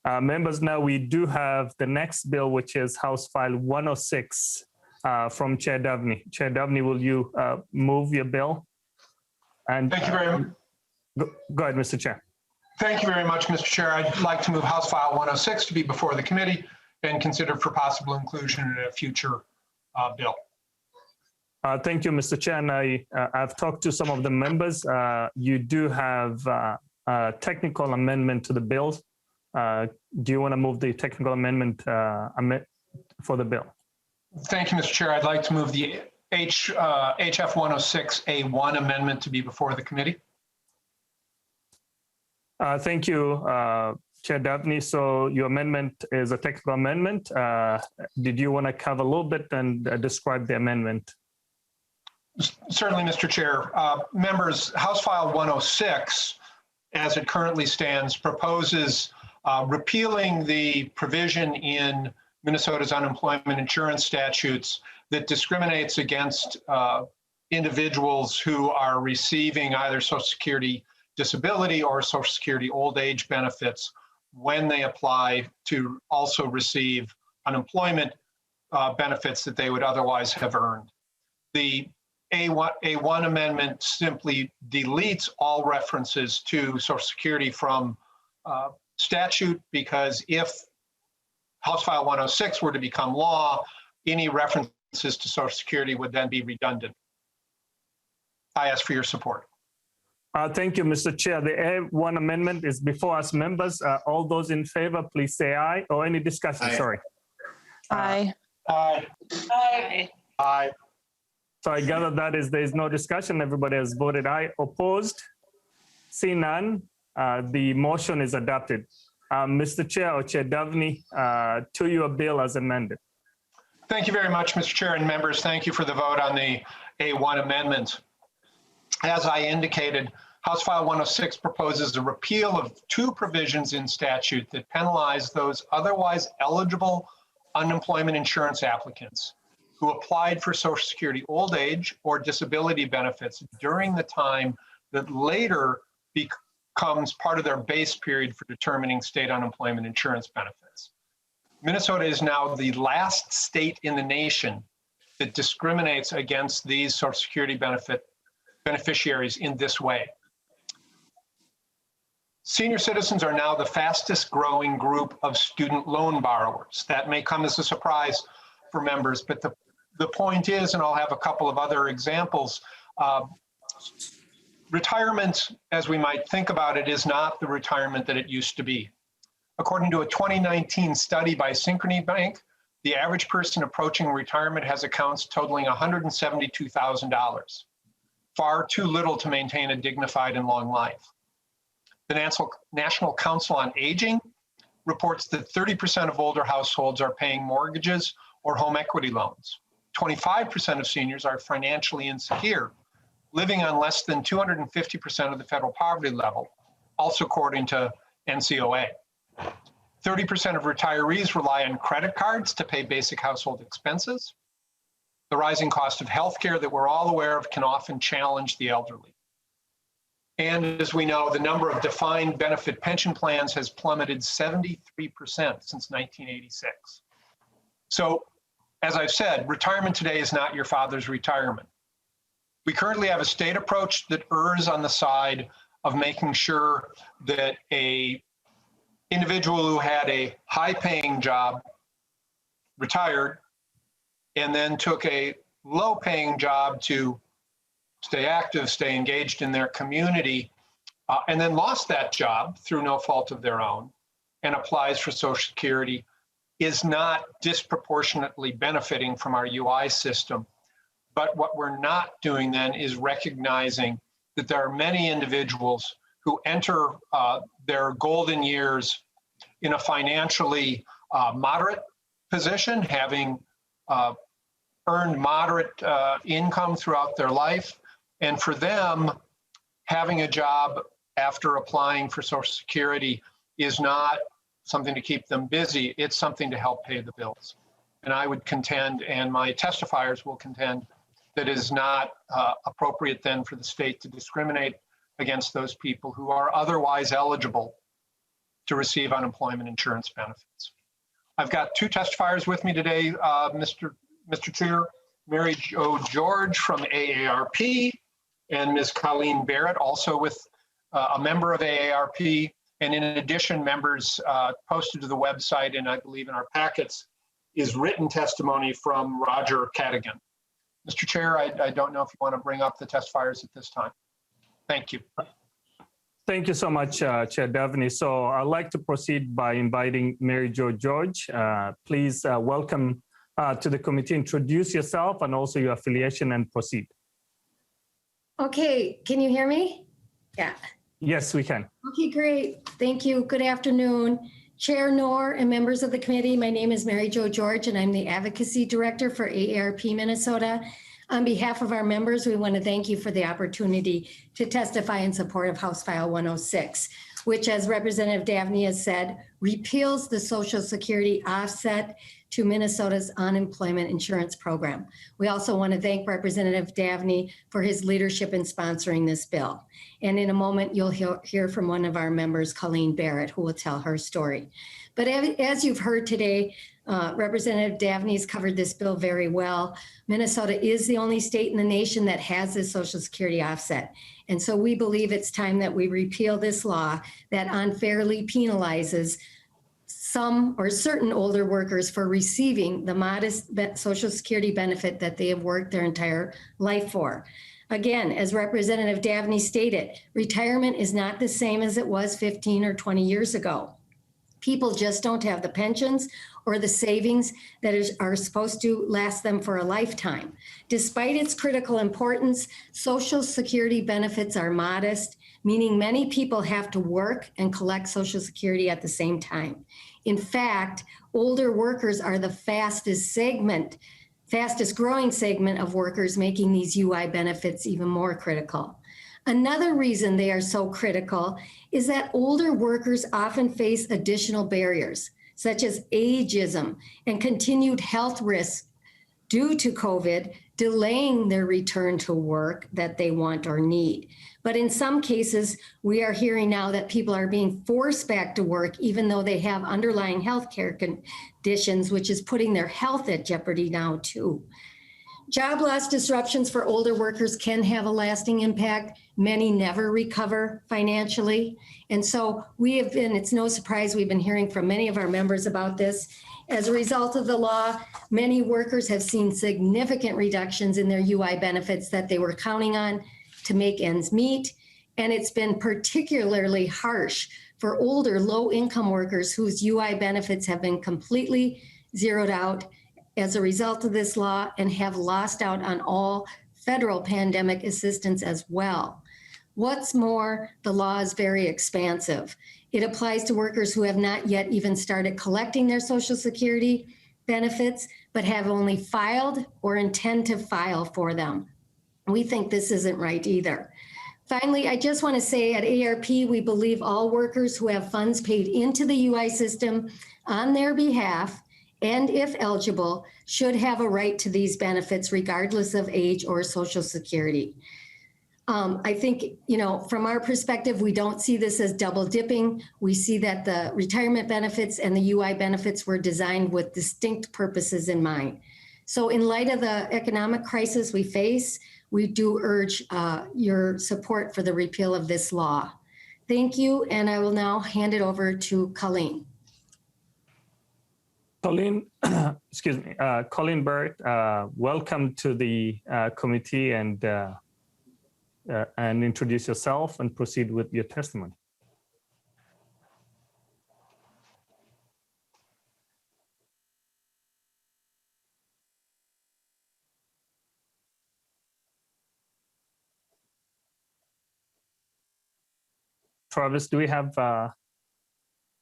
Members, now we do have the next bill, which is House File 106 from Chair Davnie. Chair Davnie, will you move your bill? And thank you very much. Go ahead, Mr. Chair. Thank you very much, Mr. Chair. I'd like to move House File 106 to be before the committee and considered for possible inclusion in a future bill. Thank you, Mr. Chair. And I've talked to some of the members. You do have a technical amendment to the bill. Do you want to move the technical amendment for the bill? Thank you, Mr. Chair. I'd like to move the HF106A1 amendment to be before the committee. Thank you, Chair Davnie. So your amendment is a technical amendment. Did you want to cover a little bit and describe the amendment? Certainly, Mr. Chair. Members, House File 106, as it currently stands, proposes repealing the provision in Minnesota's unemployment insurance statutes that discriminates against individuals who are receiving either Social Security disability or Social Security old age benefits when they apply to also receive unemployment benefits that they would otherwise have earned. The A1 amendment simply deletes all references to Social Security from statute, because if House File 106 were to become law, any references to Social Security would then be redundant. I ask for your support. Thank you, Mr. Chair. The A1 amendment is before us, members. All those in favor, please say aye. Or any discussion, Aye. sorry. Aye. Aye. Aye. Aye. So I gather that is there is no discussion. Everybody has voted aye. Opposed? See none. The motion is adopted. Mr. Chair or Chair Davnie, to your bill as amended. Thank you very much, Mr. Chair and members. Thank you for the vote on the A1 amendment. As I indicated, House File 106 proposes a repeal of two provisions in statute that penalize those otherwise eligible unemployment insurance applicants who applied for Social Security old age or disability benefits during the time that later becomes part of their base period for determining state unemployment insurance benefits. Minnesota is now the last state in the nation that discriminates against these Social Security beneficiaries in this way. Senior citizens are now the fastest growing group of student loan borrowers. That may come as a surprise for members, but the point is, and I'll have a couple of other examples, retirement, as we might think about it, is not the retirement that it used to be. According to a 2019 study by Synchrony Bank, the average person approaching retirement has accounts totaling $172,000, far too little to maintain a dignified and long life. The National Council on Aging reports that 30% of older households are paying mortgages or home equity loans. 25% of seniors are financially insecure, living on less than 250% of the federal poverty level, also according to NCOA. 30% of retirees rely on credit cards to pay basic household expenses. The rising cost of healthcare that we're all aware of can often challenge the elderly. And as we know, the number of defined benefit pension plans has plummeted 73% since 1986. So, as I've said, retirement today is not your father's retirement. We currently have a state approach that errs on the side of making sure that an individual who had a high-paying job, retired, and then took a low-paying job to stay active, stay engaged in their community, and then lost that job through no fault of their own and applies for Social Security, is not disproportionately benefiting from our UI system. But what we're not doing then is recognizing that there are many individuals who enter their golden years in a financially moderate position, having earned moderate income throughout their life. And for them, having a job after applying for Social Security is not something to keep them busy, it's something to help pay the bills. And I would contend, and my testifiers will contend, that it is not appropriate then for the state to discriminate against those people who are otherwise eligible to receive unemployment insurance benefits. I've got two testifiers with me today, Mr. Chair, Mary Jo George from AARP and Ms. Colleen Barrett, also with a member of AARP. And in addition, members posted to the website and I believe in our packets is written testimony from Roger Cadigan. Mr. Chair, I don't know if you want to bring up the testifiers at this time. Thank you. Thank you so much, Chair Davnie. So I'd like to proceed by inviting Mary Jo George. Please welcome to the committee, introduce yourself and also your affiliation and proceed. Okay, can you hear me? Yeah. Yes, we can. Okay, great. Thank you. Good afternoon. Chair Knorr and members of the committee, my name is Mary Jo George and I'm the Advocacy Director for AARP Minnesota. On behalf of our members, we want to thank you for the opportunity to testify in support of House File 106, which, as Representative Davnie has said, repeals the Social Security offset to Minnesota's unemployment insurance program. We also want to thank Representative Davnie for his leadership in sponsoring this bill. And in a moment, you'll hear from one of our members, Colleen Barrett, who will tell her story. But as you've heard today, Representative Davnie's covered this bill very well. Minnesota is the only state in the nation that has this Social Security offset. And so we believe it's time that we repeal this law that unfairly penalizes some or certain older workers for receiving the modest Social Security benefit that they have worked their entire life for. Again, as Representative Davnie stated, retirement is not the same as it was 15 or 20 years ago. People just don't have the pensions or the savings that are supposed to last them for a lifetime. Despite its critical importance, Social Security benefits are modest, meaning many people have to work and collect Social Security at the same time. In fact, older workers are the fastest growing segment of workers, making these UI benefits even more critical. Another reason they are so critical is that older workers often face additional barriers, such as ageism and continued health risks due to COVID, delaying their return to work that they want or need. But in some cases, we are hearing now that people are being forced back to work, even though they have underlying health care conditions, which is putting their health at jeopardy now too. Job loss disruptions for older workers can have a lasting impact. Many never recover financially. And so it's no surprise we've been hearing from many of our members about this. As a result of the law, many workers have seen significant reductions in their UI benefits that they were counting on to make ends meet. And it's been particularly harsh for older low-income workers whose UI benefits have been completely zeroed out as a result of this law and have lost out on all federal pandemic assistance as well. What's more, the law is very expansive. It applies to workers who have not yet even started collecting their Social Security benefits, but have only filed or intend to file for them. We think this isn't right either. Finally, I just want to say at AARP, we believe all workers who have funds paid into the UI system on their behalf, and if eligible, should have a right to these benefits regardless of age or Social Security. I think, from our perspective, we don't see this as double dipping. We see that the retirement benefits and the UI benefits were designed with distinct purposes in mind. So in light of the economic crisis we face, we do urge your support for the repeal of this law. Thank you, and I will now hand it over to Colleen. Colleen, Colleen Barrett, welcome to the committee and introduce yourself and proceed with your testimony. Travis, do we have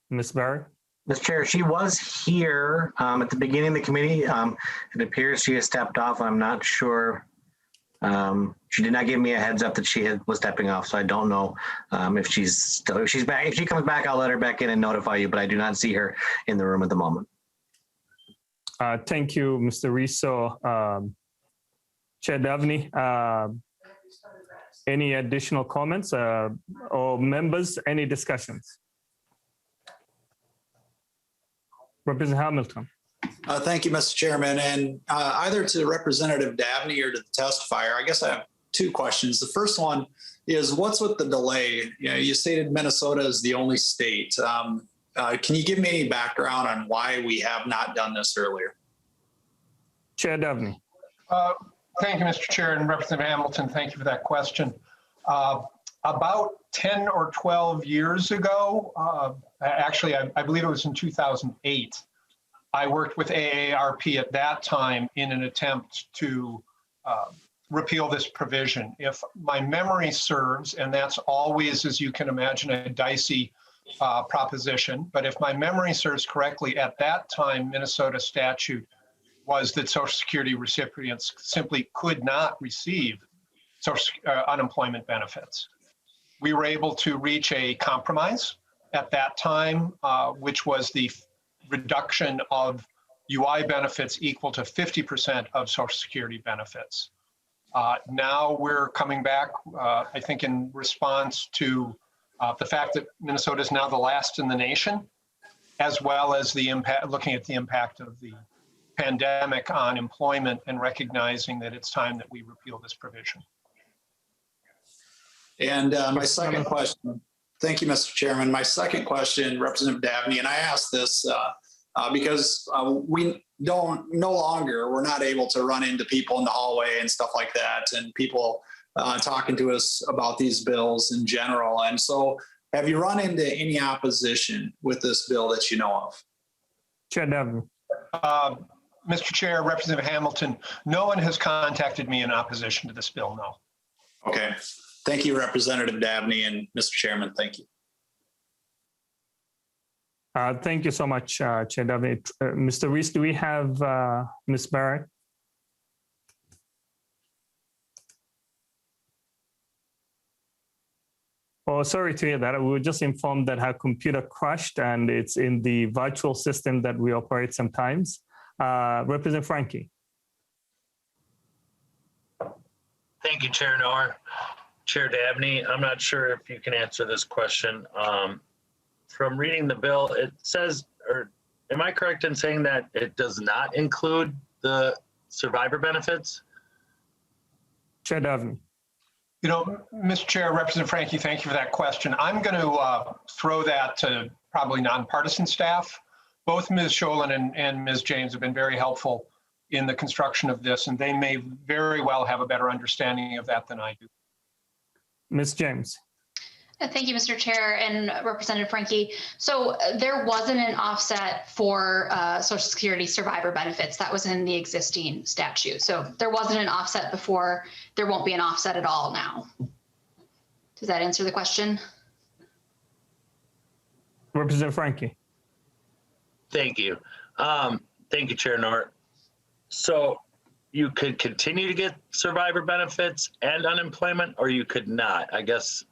Ms. Barrett? Mr. Chair, she was here at the beginning of the committee. It appears she has stepped off. I'm not sure. She did not give me a heads up that she was stepping off, so I don't know if she's back. If she comes back, I'll let her back in and notify you, but I do not see her in the room at the moment. Thank you, Mr. Riso. Chair Davnie, any additional comments or members, any discussions? Representative Hamilton. Thank you, Mr. Chairman. And either to Representative Davnie or to the testifier, I guess I have two questions. The first one is, what's with the delay? You stated Minnesota is the only state. Can you give me any background on why we have not done this earlier? Chair Davnie. Thank you, Mr. Chair, and Representative Hamilton, thank you for that question. About 10 or 12 years ago, actually, I believe it was in 2008, I worked with AARP at that time in an attempt to repeal this provision. If my memory serves, and that's always, as you can imagine, a dicey proposition, but if my memory serves correctly, at that time, Minnesota statute was that Social Security recipients simply could not receive unemployment benefits. We were able to reach a compromise at that time, which was the reduction of UI benefits equal to 50% of Social Security benefits. Now we're coming back, I think, in response to the fact that Minnesota is now the last in the nation, as well as the impact, looking at the impact of the pandemic on employment and recognizing that it's time that we repeal this provision. And my second question, thank you, Mr. Chairman. My second question, Representative Davnie, and I asked this because we no longer, we're not able to run into people in the hallway and stuff like that, and people talking to us about these bills in general. And so have you run into any opposition with this bill that you know of? Chair Davnie. Mr. Chair, Representative Hamilton, no one has contacted me in opposition to this bill, no. Okay. Thank you, Representative Davnie, and Mr. Chairman, thank you. Thank you so much, Chair Davnie. Mr. Reese, do we have Ms. Barrett? Oh, sorry to hear that. We were just informed that her computer crashed and it's in the virtual system that we operate sometimes. Representative Frankie. Thank you, Chair Noor. Chair Davnie, I'm not sure if you can answer this question. From reading the bill, it says, or am I correct in saying that it does not include the survivor benefits? Chair Davnie. You know, Mr. Chair, Representative Frankie, thank you for that question. I'm going to throw that to probably nonpartisan staff. Both Ms. Sholin and Ms. James have been very helpful in the construction of this, and they may very well have a better understanding of that than I do. Ms. James. Thank you, Mr. Chair and Representative Frankie. So there wasn't an offset for Social Security survivor benefits. That was in the existing statute. So there wasn't an offset before. There won't be an offset at all now. Does that answer the question? Representative Frankie. Thank you. Thank you, Chair Noor. So you could continue to get survivor benefits and unemployment, or you could not. I guess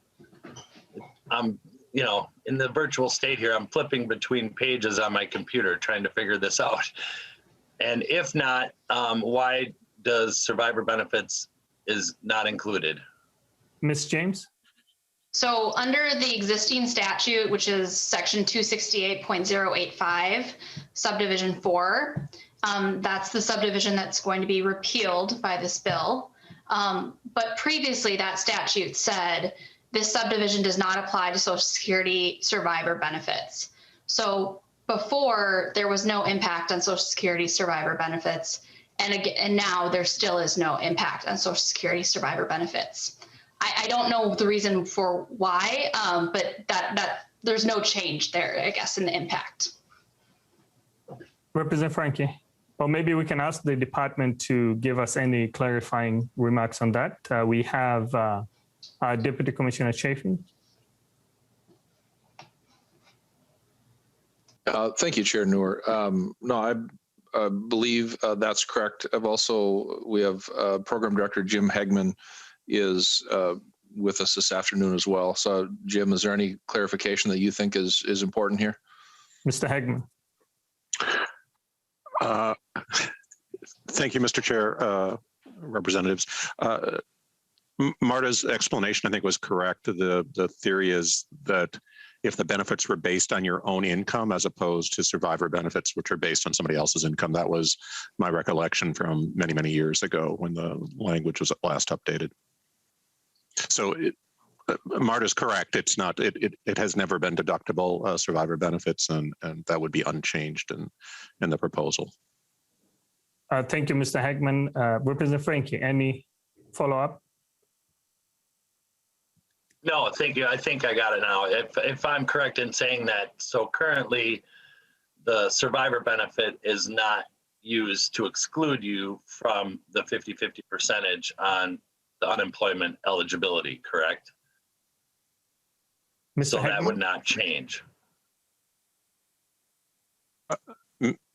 I'm, you know, in the virtual state here, I'm flipping between pages on my computer trying to figure this out. And if not, why does survivor benefits is not included? Ms. James? So under the existing statute, which is section 268.085, subdivision 4, that's the subdivision that's going to be repealed by this bill. But previously that statute said this subdivision does not apply to Social Security survivor benefits. So before, there was no impact on Social Security survivor benefits. And now there still is no impact on Social Security survivor benefits. I don't know the reason for why, but that there's no change there, I guess, in the impact. Representative Frankie, or maybe we can ask the department to give us any clarifying remarks on that. We have Deputy Commissioner Chafee. Thank you, Chair Noor. No, I believe that's correct. We have Program Director Jim Hegman is with us this afternoon as well. So, Jim, is there any clarification that you think is important here? Mr. Hegman. Thank you, Mr. Chair, representatives. Marta's explanation, I think, was correct. The theory is that if the benefits were based on your own income as opposed to survivor benefits, which are based on somebody else's income. That was my recollection from many, many years ago when the language was last updated. So Marta's correct. It's not. It has never been deductible survivor benefits, and that would be unchanged in the proposal. Thank you, Mr. Hagman. Representative Frankie, any follow-up? No, thank you. I think I got it now. If I'm correct in saying that, so currently the survivor benefit is not used to exclude you from the 50-50 percentage on the unemployment eligibility, correct? Mr. So Hagman? that would not change.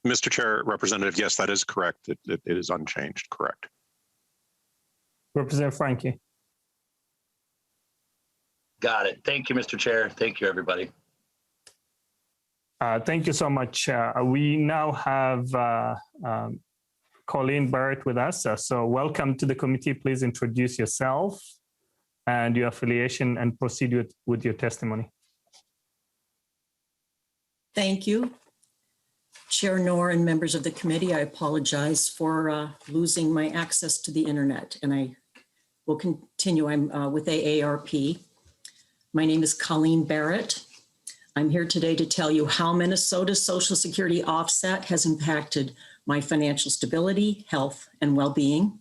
Mr. Chair, Representative, yes, that is correct. It is unchanged, correct. Representative Frankie. Got it. Thank you, Mr. Chair. Thank you, everybody. Thank you so much. We now have Colleen Barrett with us. So welcome to the committee. Please introduce yourself and your affiliation and proceed with your testimony. Thank you. Chair Knorr and members of the committee, I apologize for losing my access to the internet, and I will continue. I'm with AARP. My name is Colleen Barrett. I'm here today to tell you how Minnesota's Social Security offset has impacted my financial stability, health, and well-being.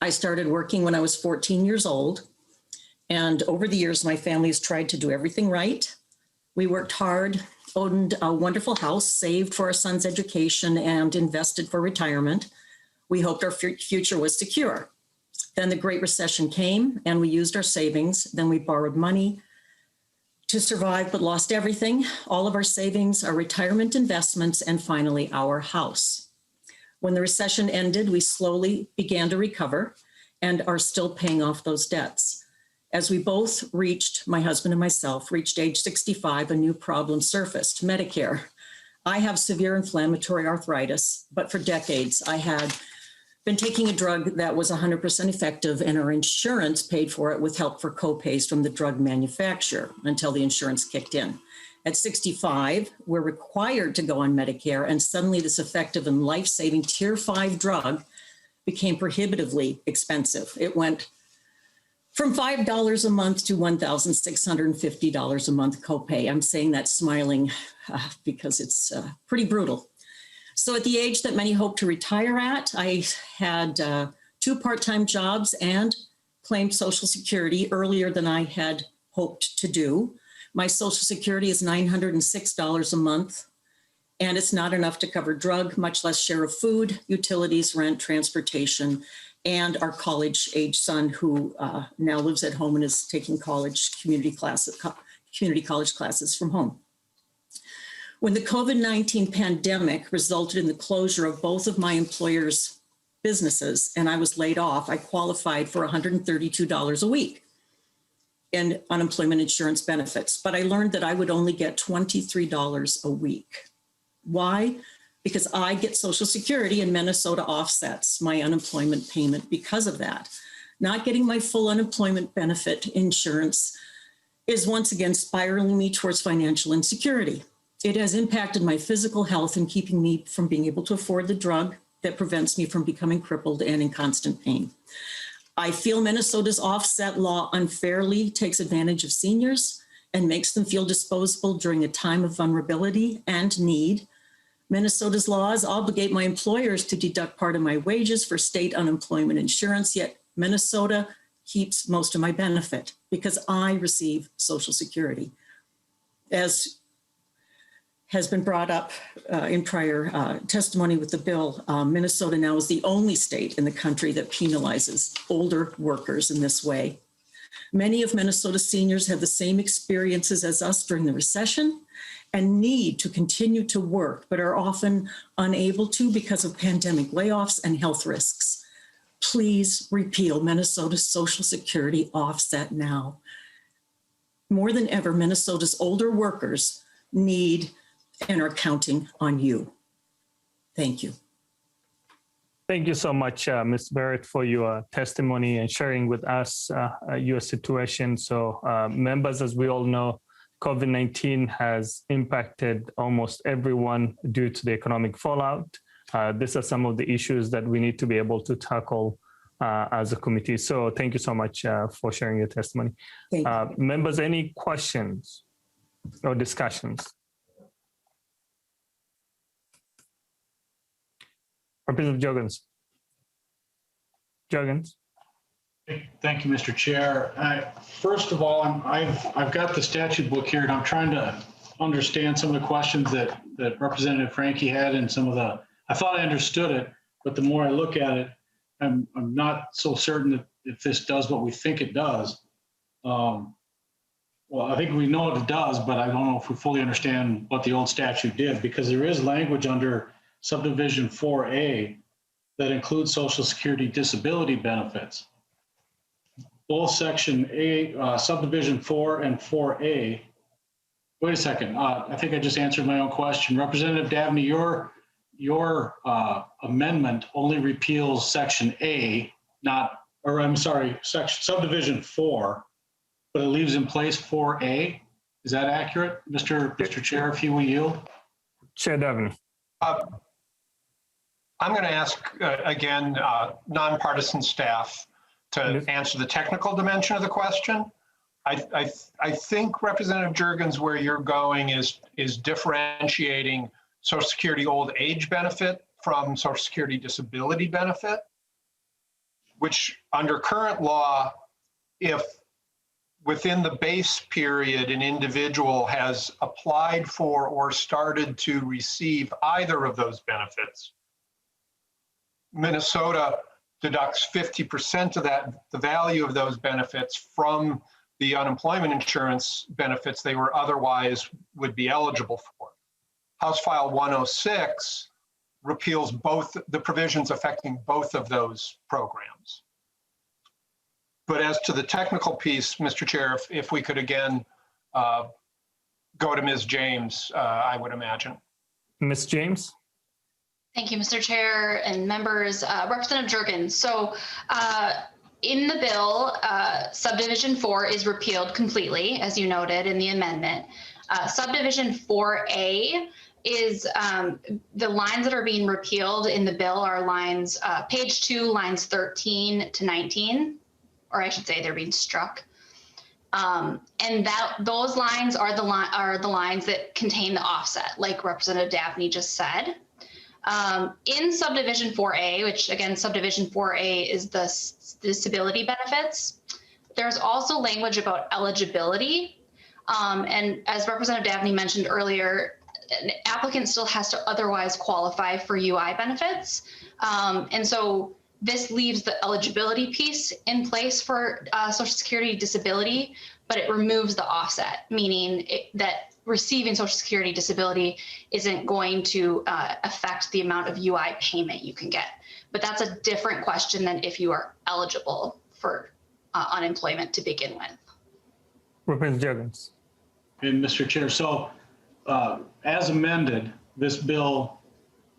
I started working when I was 14 years old, and over the years, my family has tried to do everything right. We worked hard, owned a wonderful house, saved for our son's education, and invested for retirement. We hoped our future was secure. Then the Great Recession came and we used our savings. Then we borrowed money to survive, but lost everything, all of our savings, our retirement investments, and finally our house. When the recession ended, we slowly began to recover and are still paying off those debts. As we both reached, my husband and myself, reached age 65, a new problem surfaced, Medicare. I have severe inflammatory arthritis, but for decades I had been taking a drug that was 100% effective, and our insurance paid for it with help for co-pays from the drug manufacturer until the insurance kicked in. At 65, we're required to go on Medicare, and suddenly this effective and life-saving Tier 5 drug became prohibitively expensive. It went from $5 a month to $1,650 a month copay. I'm saying that smiling because it's pretty brutal. So at the age that many hope to retire at, I had 2 part-time jobs and claimed Social Security earlier than I had hoped to do. My Social Security is $906 a month, and it's not enough to cover drug, much less share of food, utilities, rent, transportation, and our college-age son who now lives at home and is taking community college classes from home. When the COVID-19 pandemic resulted in the closure of both of my employer's businesses and I was laid off, I qualified for $132 a week in unemployment insurance benefits, but I learned that I would only get $23 a week. Why? Because I get Social Security and Minnesota offsets my unemployment payment because of that. Not getting my full unemployment benefit insurance is once again spiraling me towards financial insecurity. It has impacted my physical health and keeping me from being able to afford the drug that prevents me from becoming crippled and in constant pain. I feel Minnesota's offset law unfairly takes advantage of seniors and makes them feel disposable during a time of vulnerability and need. Minnesota's laws obligate my employers to deduct part of my wages for state unemployment insurance, yet Minnesota keeps most of my benefit because I receive Social Security. As has been brought up in prior testimony with the bill, Minnesota now is the only state in the country that penalizes older workers in this way. Many of Minnesota's seniors have the same experiences as us during the recession and need to continue to work, but are often unable to because of pandemic layoffs and health risks. Please repeal Minnesota's Social Security offset now. More than ever, Minnesota's older workers need and are counting on you. Thank you. Thank you so much, Ms. Barrett, for your testimony and sharing with us your situation. So members, as we all know, COVID-19 has impacted almost everyone due to the economic fallout. These are some of the issues that we need to be able to tackle as a committee. So thank you so much for sharing your testimony. Thank you. Members, any questions or discussions? Representative Jurgens. Jurgens. Thank you, Mr. Chair. First of all, I've got the statute book here, and I'm trying to understand some of the questions that Representative Franke had, and some of the. I thought I understood it, but the more I look at it, I'm not so certain that if this does what we think it does. Well, I think we know what it does, but I don't know if we fully understand what the old statute did, because there is language under subdivision 4A that includes Social Security disability benefits. Both section A, subdivision 4 and 4A. Wait a second, I think I just answered my own question. Representative Davnie, your amendment only repeals section A, subdivision 4, but it leaves in place 4A. Is that accurate, Mr. Chair, if you will yield? Chair Davnie. I'm going to ask again nonpartisan staff to answer the technical dimension of the question. I think Representative Jurgens, where you're going is differentiating Social Security old age benefit from Social Security disability benefit, which under current law, if within the base period an individual has applied for or started to receive either of those benefits, Minnesota deducts 50% of the value of those benefits from the unemployment insurance benefits they were otherwise would be eligible for. House File 106 repeals both the provisions affecting both of those programs. But as to the technical piece, Mr. Chair, if we could again go to Ms. James, I would imagine. Ms. James. Thank you, Mr. Chair and members. Representative Jurgens, so in the bill, subdivision 4 is repealed completely, as you noted in the amendment. Subdivision 4A is the lines that are being repealed in the bill are lines, page 2, lines 13 to 19, or I should say they're being struck. And those lines are the lines that contain the offset, like Representative Davnie just said. In subdivision 4A, which again, subdivision 4A is the disability benefits, there's also language about eligibility. And as Representative Davnie mentioned earlier, an applicant still has to otherwise qualify for UI benefits. And so this leaves the eligibility piece in place for Social Security disability, but it removes the offset, meaning that receiving Social Security disability isn't going to affect the amount of UI payment you can get. But that's a different question than if you are eligible for unemployment to begin with. Representative Jurgens. And Mr. Chair, so as amended, this bill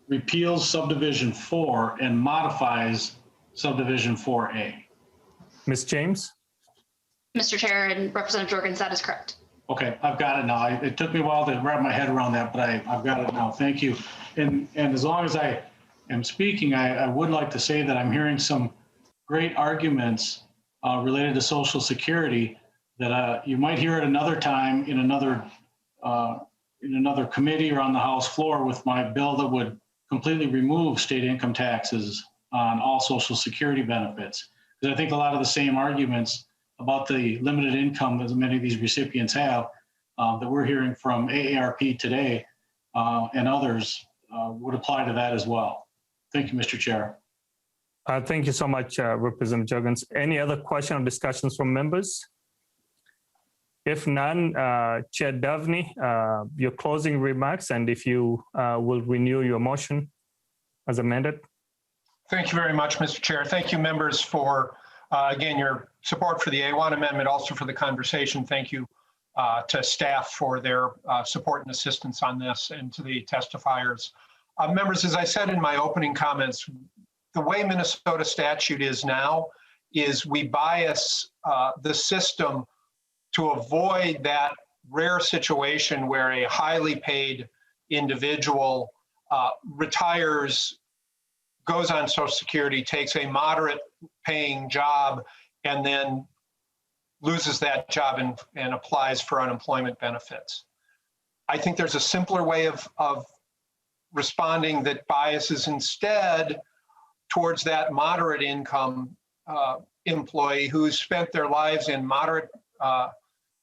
repeals subdivision 4 and modifies subdivision 4A. Ms. James. Mr. Chair and Representative Jurgens, that is correct. Okay, I've got it now. It took me a while to wrap my head around that, but I've got it now. Thank you. And as long as I am speaking, I would like to say that I'm hearing some great arguments related to Social Security that you might hear at another time in another committee or on the House floor with my bill that would completely remove state income taxes on all Social Security benefits. Because I think a lot of the same arguments about the limited income that many of these recipients have that we're hearing from AARP today and others would apply to that as well. Thank you, Mr. Chair. Thank you so much, Representative Jurgens. Any other question or discussions from members? If none, Chair Davnie, your closing remarks, and if you will renew your motion as amended. Thank you very much, Mr. Chair. Thank you, members, for, again, your support for the A1 amendment, also for the conversation. Thank you to staff for their support and assistance on this, and to the testifiers. Members, as I said in my opening comments, the way Minnesota statute is now is we bias the system to avoid that rare situation where a highly paid individual retires, goes on Social Security, takes a moderate paying job, and then loses that job and applies for unemployment benefits. I think there's a simpler way of responding that biases instead towards that moderate income employee who's spent their lives in moderate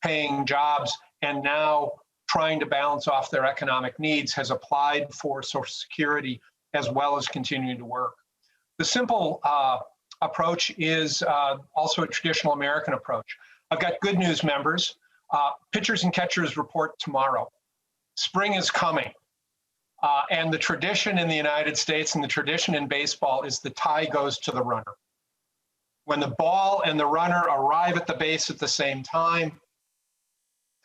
paying jobs and now trying to balance off their economic needs has applied for Social Security as well as continuing to work. The simple approach is also a traditional American approach. I've got good news, members. Pitchers and catchers report tomorrow. Spring is coming. And the tradition in the United States and the tradition in baseball is the tie goes to the runner. When the ball and the runner arrive at the base at the same time,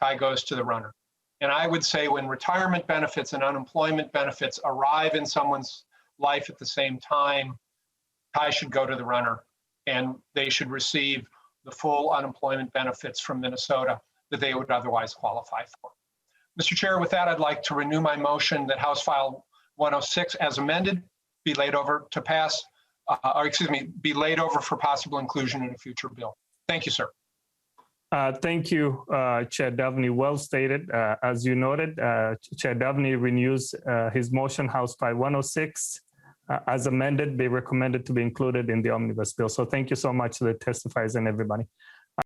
tie goes to the runner. And I would say when retirement benefits and unemployment benefits arrive in someone's life at the same time, tie should go to the runner and they should receive the full unemployment benefits from Minnesota that they would otherwise qualify for. Mr. Chair, with that, I'd like to renew my motion that House File 106 as amended be laid over to pass, be laid over for possible inclusion in a future bill. Thank you, sir. Thank you, Chair Davnie. Well stated. As you noted, Chair Davnie renews his motion, House File 106, as amended, be recommended to be included in the omnibus bill. So thank you so much to the testifiers and everybody.